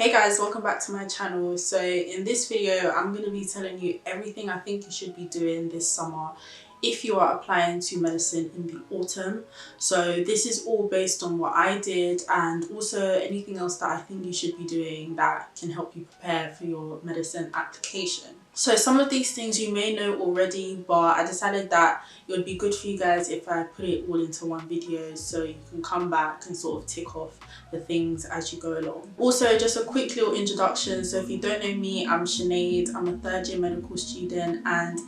Hey guys, welcome back to my channel. So in this video I'm going to be telling you everything I think you should be doing this summer if you are applying to medicine in the autumn. So this is all based on what I did and also anything else that I think you should be doing that can help you prepare for your medicine application. So some of these things you may know already, but I decided that it would be good for you guys if I put it all into one video so you can come back and sort of tick off the things as you go along. Also, just a quick little introduction. So if you don't know me, I'm Sinead. I'm a third year medical student and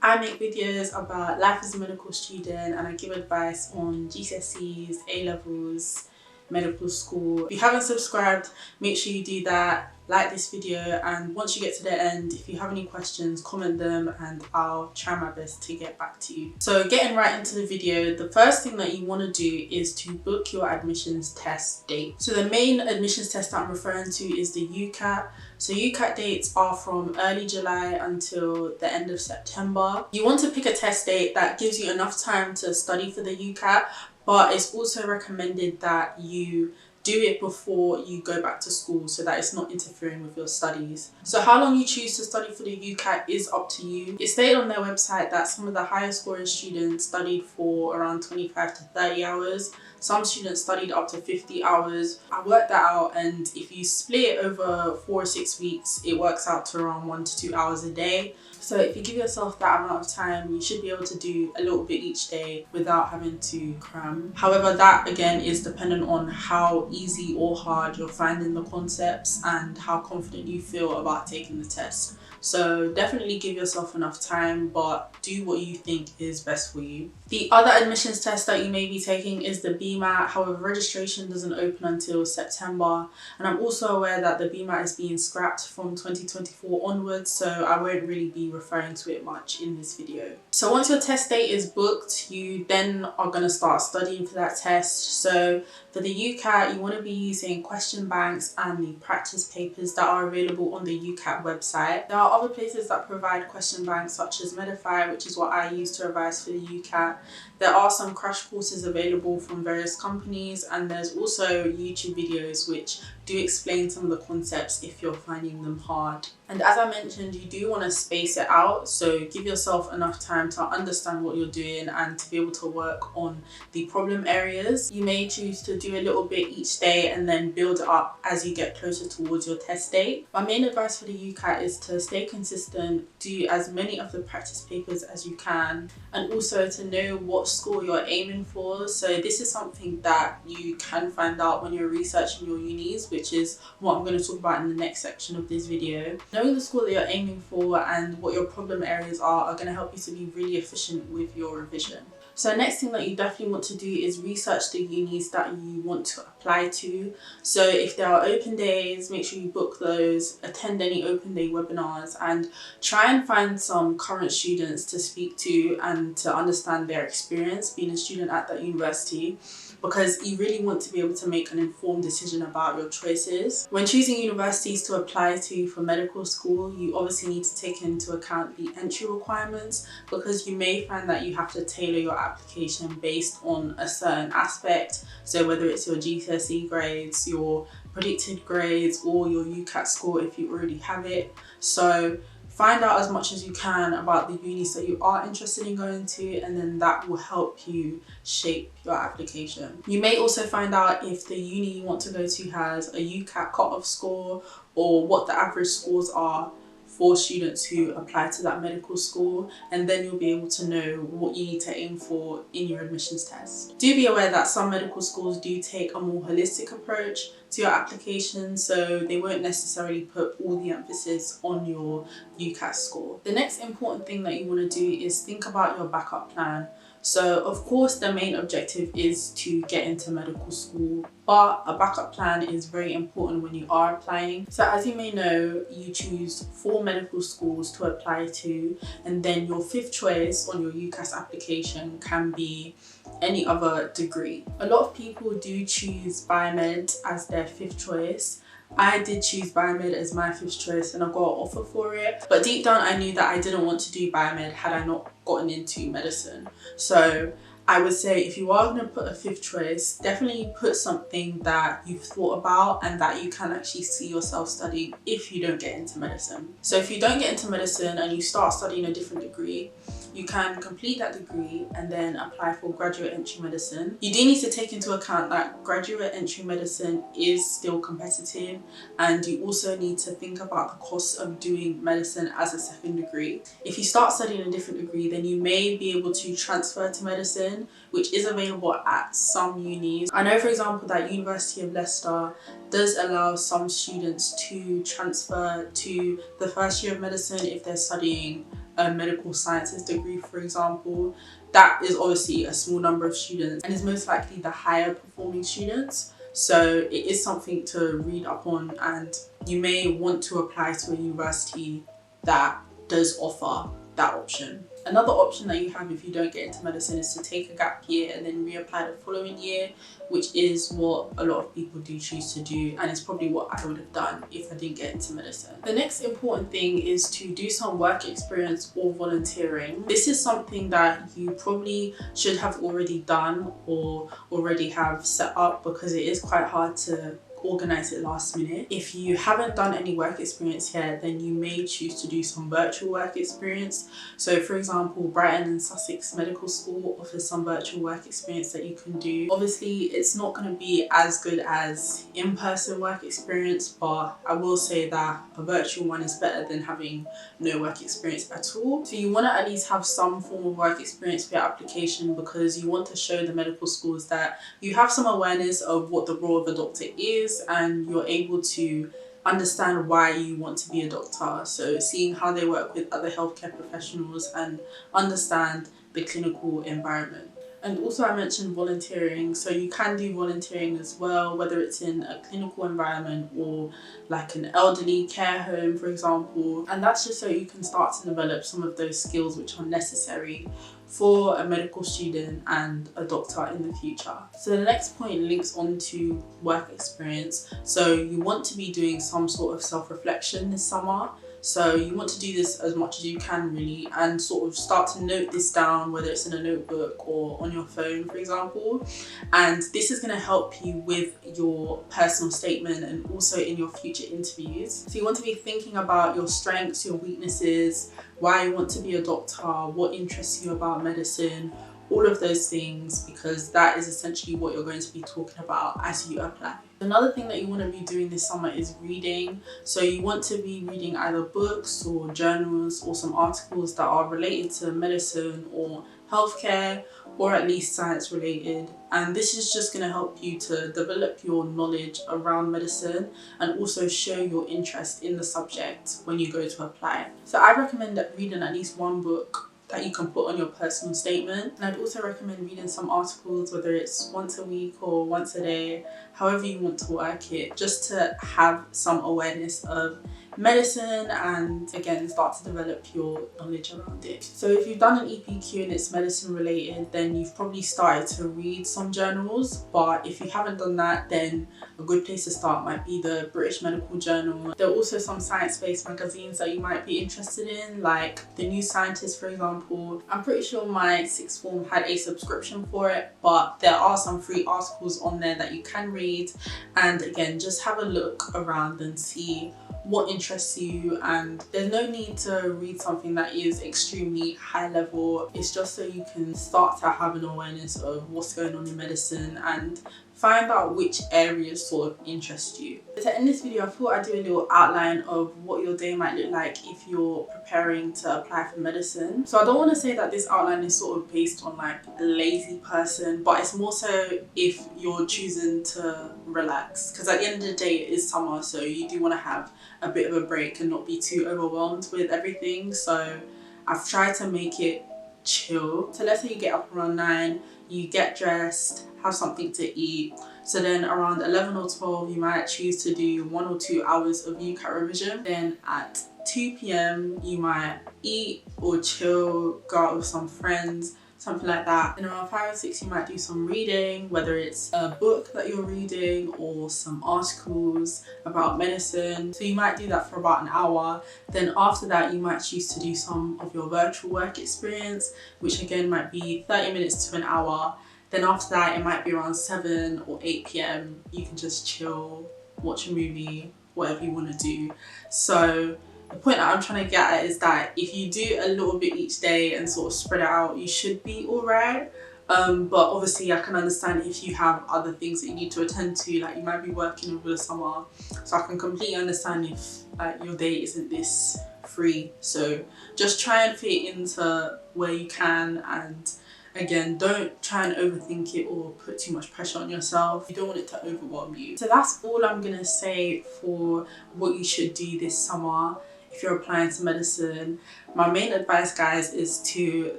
I make videos about life as a medical student and I give advice on GCSEs, A-levels, medical school. If you haven't subscribed, make sure you do that. Like this video, and once you get to the end, if you have any questions, comment them and I'll try my best to get back to you. So getting right into the video, the first thing that you want to do is to book your admissions test date. So the main admissions test that I'm referring to is the UCAT. So UCAT dates are from early July until the end of September. You want to pick a test date that gives you enough time to study for the UCAT, but it's also recommended that you do it before you go back to school so that it's not interfering with your studies. So how long you choose to study for the UCAT is up to you. It stated on their website that some of the highest scoring students studied for around 25 to 30 hours. Some students studied up to 50 hours. I worked that out, and if you split it over 4 or 6 weeks, it works out to around 1 to 2 hours a day. So if you give yourself that amount of time, you should be able to do a little bit each day without having to cram. However, that again is dependent on how easy or hard you're finding the concepts and how confident you feel about taking the test. So definitely give yourself enough time, but do what you think is best for you. The other admissions test that you may be taking is the BMAT. However, registration doesn't open until September. And I'm also aware that the BMAT is being scrapped from 2024 onwards, so I won't really be referring to it much in this video. So once your test date is booked, you then are going to start studying for that test. So for the UCAT, you want to be using question banks and the practice papers that are available on the UCAT website. There are other places that provide question banks such as Medify, which is what I use to revise for the UCAT. There are some crash courses available from various companies, and there's also YouTube videos which do explain some of the concepts if you're finding them hard. And as I mentioned, you do want to space it out, so give yourself enough time to understand what you're doing and to be able to work on the problem areas. You may choose to do a little bit each day and then build it up as you get closer towards your test date. My main advice for the UCAT is to stay consistent, do as many of the practice papers as you can, and also to know what score you're aiming for. So this is something that you can find out when you're researching your unis, which is what I'm going to talk about in the next section of this video. Knowing the score that you're aiming for and what your problem areas are going to help you to be really efficient with your revision. So next thing that you definitely want to do is research the unis that you want to apply to. So if there are open days, make sure you book those, attend any open day webinars, and try and find some current students to speak to and to understand their experience being a student at that university, because you really want to be able to make an informed decision about your choices. When choosing universities to apply to for medical school, you obviously need to take into account the entry requirements, because you may find that you have to tailor your application based on a certain aspect. So whether it's your GCSE grades, your predicted grades, or your UCAT score if you already have it. So find out as much as you can about the unis that you are interested in going to, and then that will help you shape your application. You may also find out if the uni you want to go to has a UCAT cutoff score or what the average scores are for students who apply to that medical school, and then you'll be able to know what you need to aim for in your admissions test. Do be aware that some medical schools do take a more holistic approach to your application, so they won't necessarily put all the emphasis on your UCAT score. The next important thing that you want to do is think about your backup plan. So of course the main objective is to get into medical school, but a backup plan is very important when you are applying. So as you may know, you choose 4 medical schools to apply to, and then your 5th choice on your UCAS application can be any other degree. A lot of people do choose biomed as their 5th choice. I did choose biomed as my 5th choice and I got an offer for it, but deep down I knew that I didn't want to do biomed had I not gotten into medicine. So I would say if you are going to put a fifth choice, definitely put something that you've thought about and that you can actually see yourself studying if you don't get into medicine. So if you don't get into medicine and you start studying a different degree, you can complete that degree and then apply for graduate entry medicine. You do need to take into account that graduate entry medicine is still competitive, and you also need to think about the cost of doing medicine as a second degree. If you start studying a different degree, then you may be able to transfer to medicine, which is available at some unis. I know, for example, that University of Leicester does allow some students to transfer to the first year of medicine if they're studying a medical sciences degree, for example. That is obviously a small number of students and is most likely the higher performing students. So it is something to read up on, and you may want to apply to a university that does offer that option. Another option that you have if you don't get into medicine is to take a gap year and then reapply the following year, which is what a lot of people do choose to do, and it's probably what I would have done if I didn't get into medicine. The next important thing is to do some work experience or volunteering. This is something that you probably should have already done or already have set up, because it is quite hard to organize it last minute. If you haven't done any work experience yet, then you may choose to do some virtual work experience. So for example, Brighton and Sussex Medical School offers some virtual work experience that you can do. Obviously it's not going to be as good as in-person work experience, but I will say that a virtual one is better than having no work experience at all. So you want to at least have some form of work experience for your application, because you want to show the medical schools that you have some awareness of what the role of a doctor is, and you're able to understand why you want to be a doctor. So seeing how they work with other healthcare professionals and understand the clinical environment. And also I mentioned volunteering, so you can do volunteering as well, whether it's in a clinical environment or like an elderly care home, for example. And that's just so you can start to develop some of those skills which are necessary for a medical student and a doctor in the future. So the next point links on to work experience. So you want to be doing some sort of self-reflection this summer. So you want to do this as much as you can really, and sort of start to note this down, whether it's in a notebook or on your phone, for example. And this is going to help you with your personal statement and also in your future interviews. So you want to be thinking about your strengths, your weaknesses, why you want to be a doctor, what interests you about medicine, all of those things, because that is essentially what you're going to be talking about as you apply. Another thing that you want to be doing this summer is reading. So you want to be reading either books or journals or some articles that are related to medicine or healthcare, or at least science related. And this is just going to help you to develop your knowledge around medicine and also show your interest in the subject when you go to apply. So I recommend reading at least one book that you can put on your personal statement. And I'd also recommend reading some articles, whether it's once a week or once a day, however you want to work it, just to have some awareness of medicine and again start to develop your knowledge around it. So if you've done an EPQ and it's medicine related, then you've probably started to read some journals, but if you haven't done that, then a good place to start might be the British Medical Journal. There are also some science-based magazines that you might be interested in, like The New Scientist, for example. I'm pretty sure my sixth form had a subscription for it, but there are some free articles on there that you can read, and again just have a look around and see what interests you. And there's no need to read something that is extremely high level. It's just so you can start to have an awareness of what's going on in medicine and find out which areas sort of interest you. To end this video, I thought I'd do a little outline of what your day might look like if you're preparing to apply for medicine. So I don't want to say that this outline is sort of based on like a lazy person, but it's more so if you're choosing to relax, because at the end of the day it is summer, so you do want to have a bit of a break and not be too overwhelmed with everything. So I've tried to make it chill. So let's say you get up around 9, you get dressed, have something to eat. So then around 11 or 12 you might choose to do 1 or 2 hours of UCAT revision. Then at 2 p.m. you might eat or chill, go out with some friends, something like that. And around 5 or 6 you might do some reading, whether it's a book that you're reading or some articles about medicine. So you might do that for about an hour. Then after that you might choose to do some of your virtual work experience, which again might be 30 minutes to an hour. Then after that it might be around 7 or 8 p.m. you can just chill, watch a movie, whatever you want to do. So the point that I'm trying to get at is that if you do a little bit each day and sort of spread it out, you should be alright. But obviously I can understand if you have other things that you need to attend to, like you might be working over the summer. So I can completely understand if your day isn't this free. So just try and fit it into where you can, and again, don't try and overthink it or put too much pressure on yourself. You don't want it to overwhelm you. So that's all I'm gonna say for what you should do this summer if you're applying to medicine. My main advice, guys, is to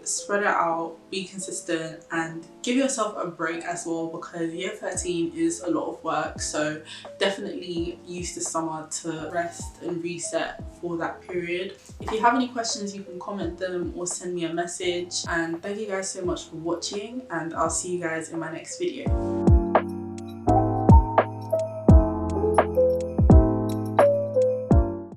spread it out, be consistent, and give yourself a break as well, because year 13 is a lot of work. So definitely use the summer to rest and reset for that period. If you have any questions, you can comment them or send me a message. And thank you guys so much for watching, and I'll see you guys in my next video.